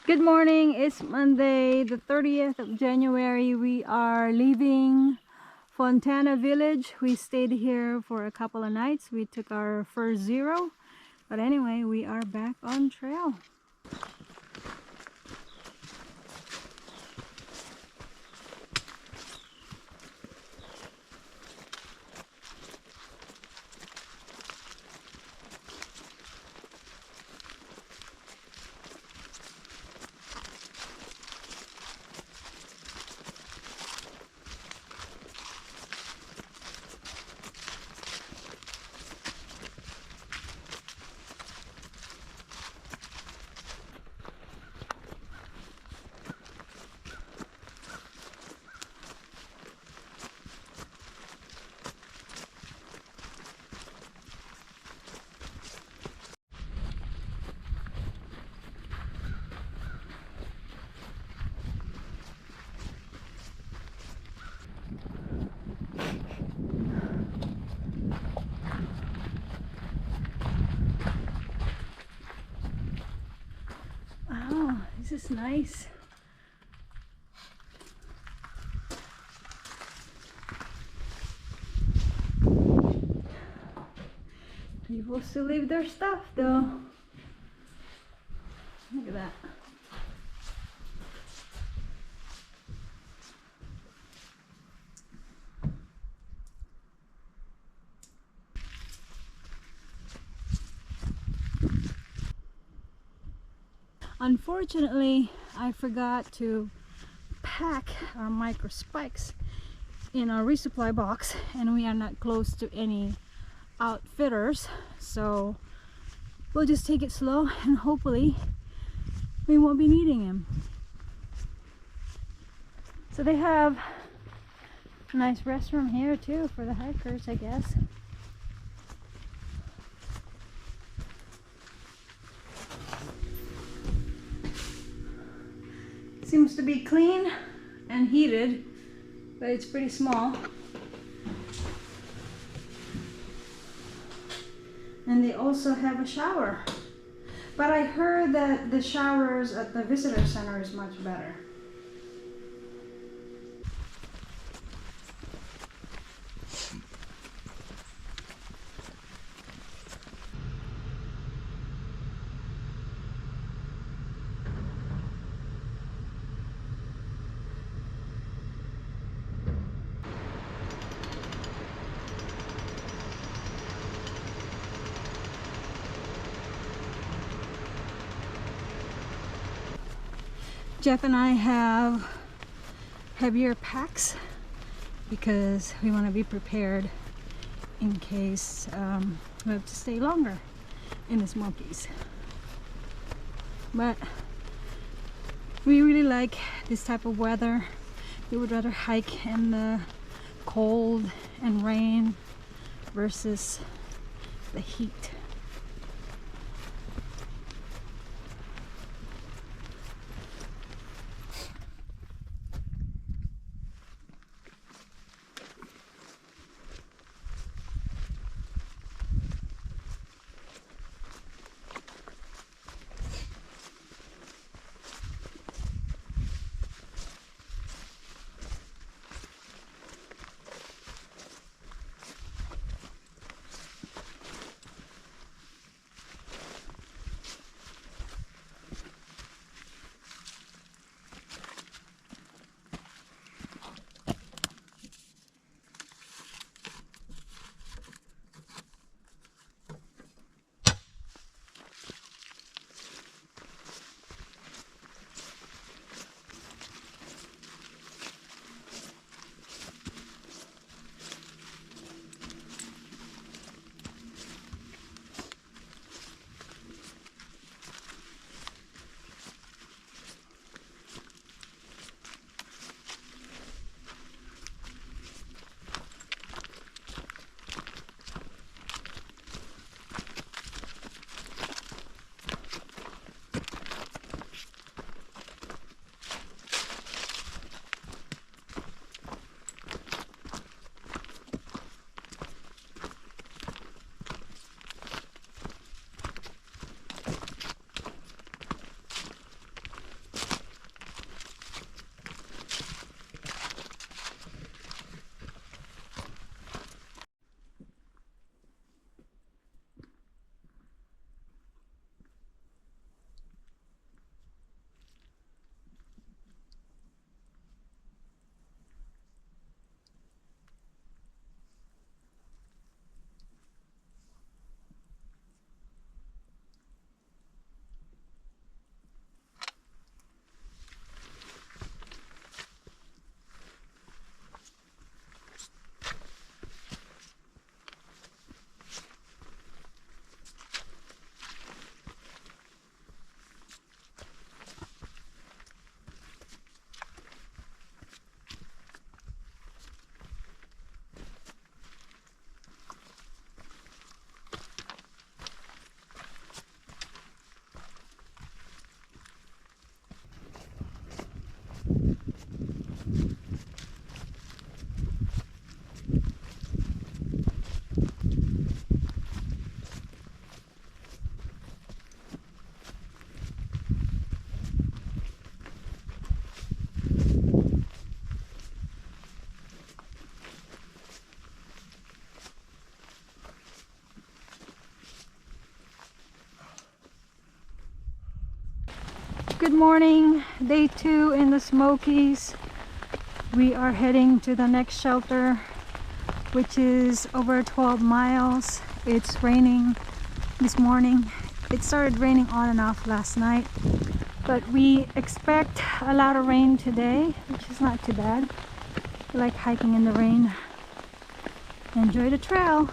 Good morning. It's Monday, the 30th of January. We are leaving Fontana village. We stayed here for a couple of nights. We took our first zero. But anyway, we are back on trail. Wow, this is nice. People still leave their stuff though. Look at that. Unfortunately, I forgot to pack our micro spikes in our resupply box, and we are not close to any outfitters, so we'll just take it slow and hopefully we won't be needing them. So they have a nice restroom here too for the hikers, I guess. Seems to be clean and heated, but it's pretty small. And they also have a shower. But I heard that the showers at the visitor center is much better. Jeff and I have heavier packs because we want to be prepared in case we have to stay longer in the Smokies. But we really like this type of weather. We would rather hike in the cold and rain versus the heat. Good morning, day 2 in the Smokies. We are heading to the next shelter, which is over 12 miles. It's raining this morning. It started raining on and off last night, but we expect a lot of rain today, which is not too bad. I like hiking in the rain. Enjoy the trail.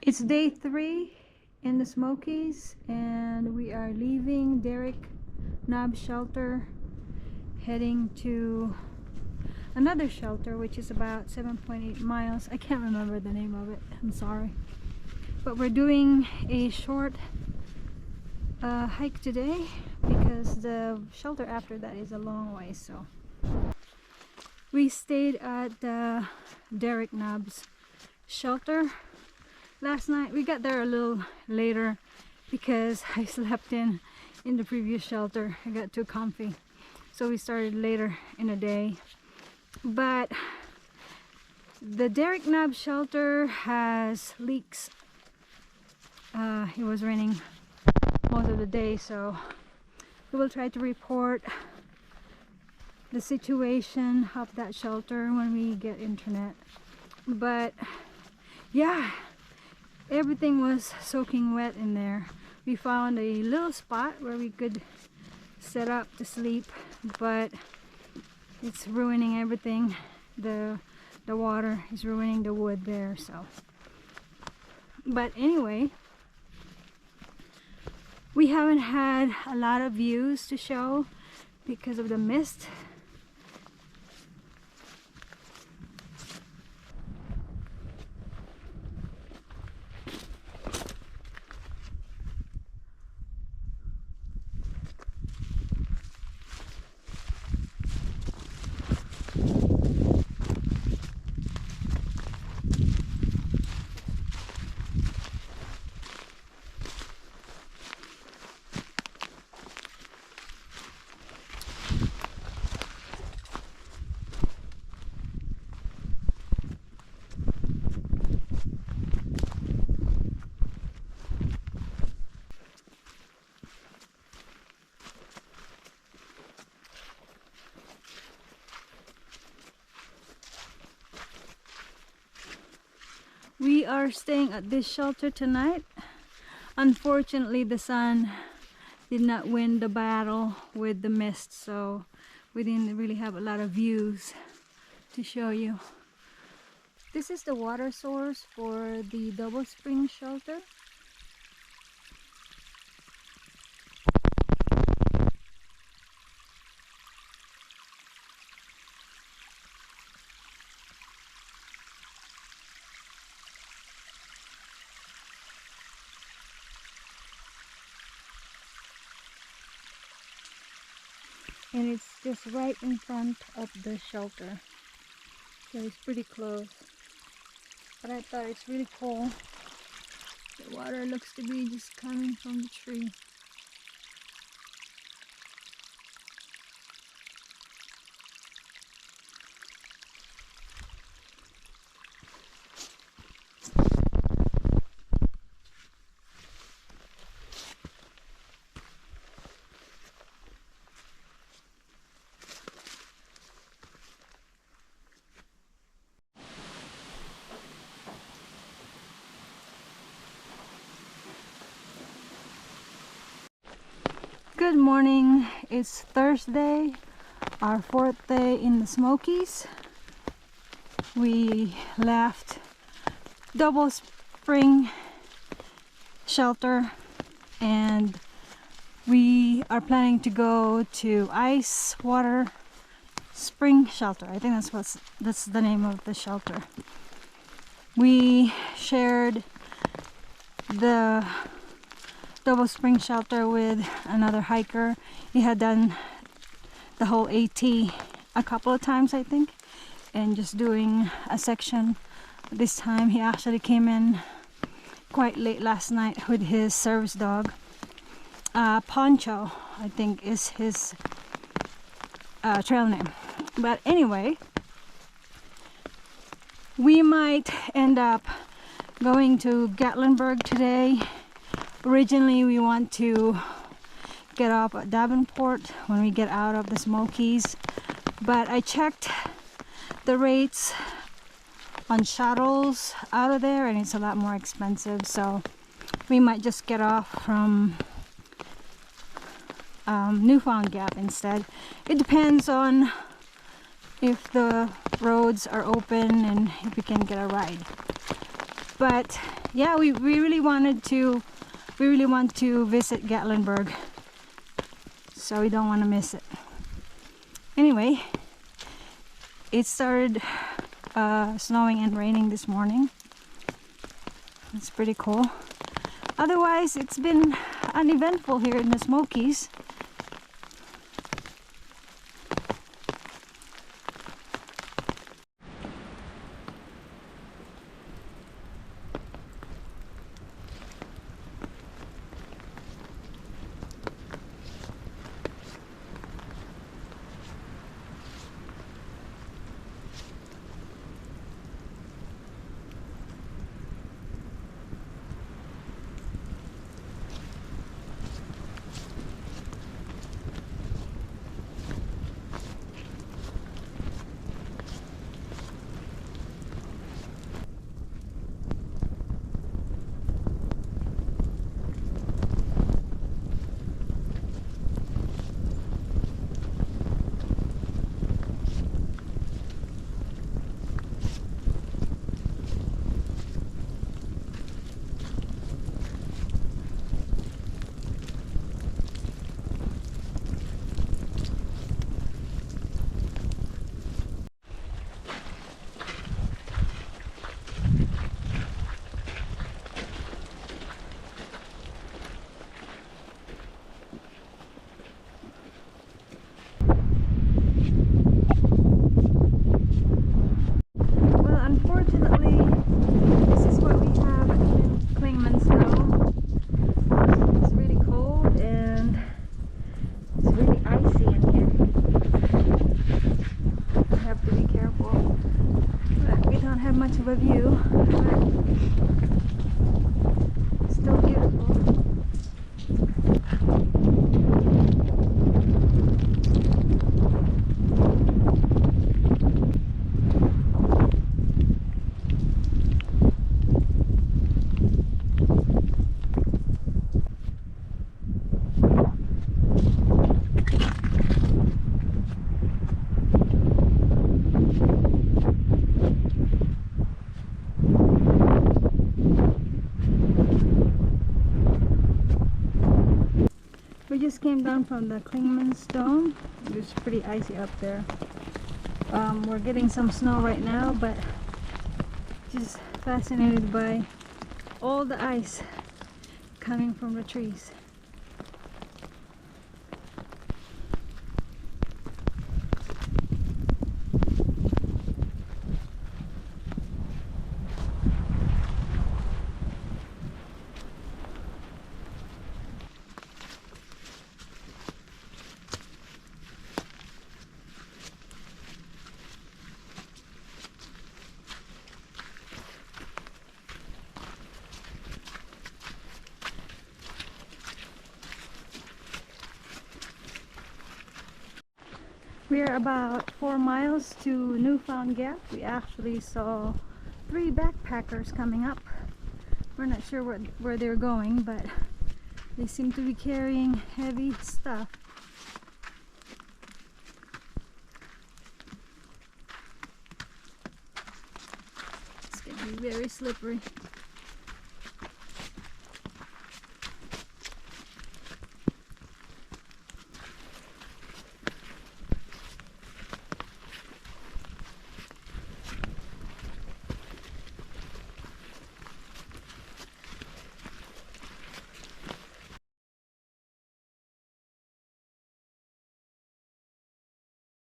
It's day 3 in the Smokies, and we are leaving Derrick Knob Shelter, heading to another shelter which is about 7.8 miles. I can't remember the name of it, I'm sorry. But we're doing a short hike today because the shelter after that is a long way. So we stayed at the Derrick Knob's shelter last night. We got there a little later because I slept in the previous shelter. I got too comfy, so we started later in the day. But the Derrick Knob shelter has leaks. It was raining most of the day, so we will try to report the situation of that shelter when we get internet. But yeah, everything was soaking wet in there. We found a little spot where we could set up to sleep, but it's ruining everything. The water is ruining the wood there. So, but anyway, we haven't had a lot of views to show because of the mist. We are staying at this shelter tonight. Unfortunately, the sun did not win the battle with the mist, so we didn't really have a lot of views to show you. This is the water source for the Double Spring shelter. and it's just right in front of the shelter, so it's pretty close. But I thought it's really cool. The water looks to be just coming from the tree. Good morning. It's Thursday, our 4th day in the Smokies. We left Double Spring Shelter and we are planning to go to Ice Water Spring Shelter. I think that's the name of the shelter. We shared the Double Spring Shelter with another hiker. He had done the whole AT a couple of times, I think, and just doing a section. This time he actually came in quite late last night with his service dog. Poncho, I think, is his trail name. But anyway, we might end up going to Gatlinburg today. Originally we want to get off at Davenport when we get out of the Smokies, but I checked the rates on shuttles out of there and it's a lot more expensive, so we might just get off from Newfound Gap instead. It depends on if the roads are open and if we can get a ride. But yeah, we really want to visit Gatlinburg, so we don't want to miss it. Anyway, it started snowing and raining this morning. It's pretty cool. Otherwise, it's been uneventful here in the Smokies. Much of a view, but still beautiful. We just came down from the Klingman's Dome. It was pretty icy up there. We're getting some snow right now, but just fascinated by all the ice coming from the trees. We're about 4 miles to Newfound Gap. We actually saw 3 backpackers coming up. We're not sure where they're going, but they seem to be carrying heavy stuff. It's gonna be very slippery.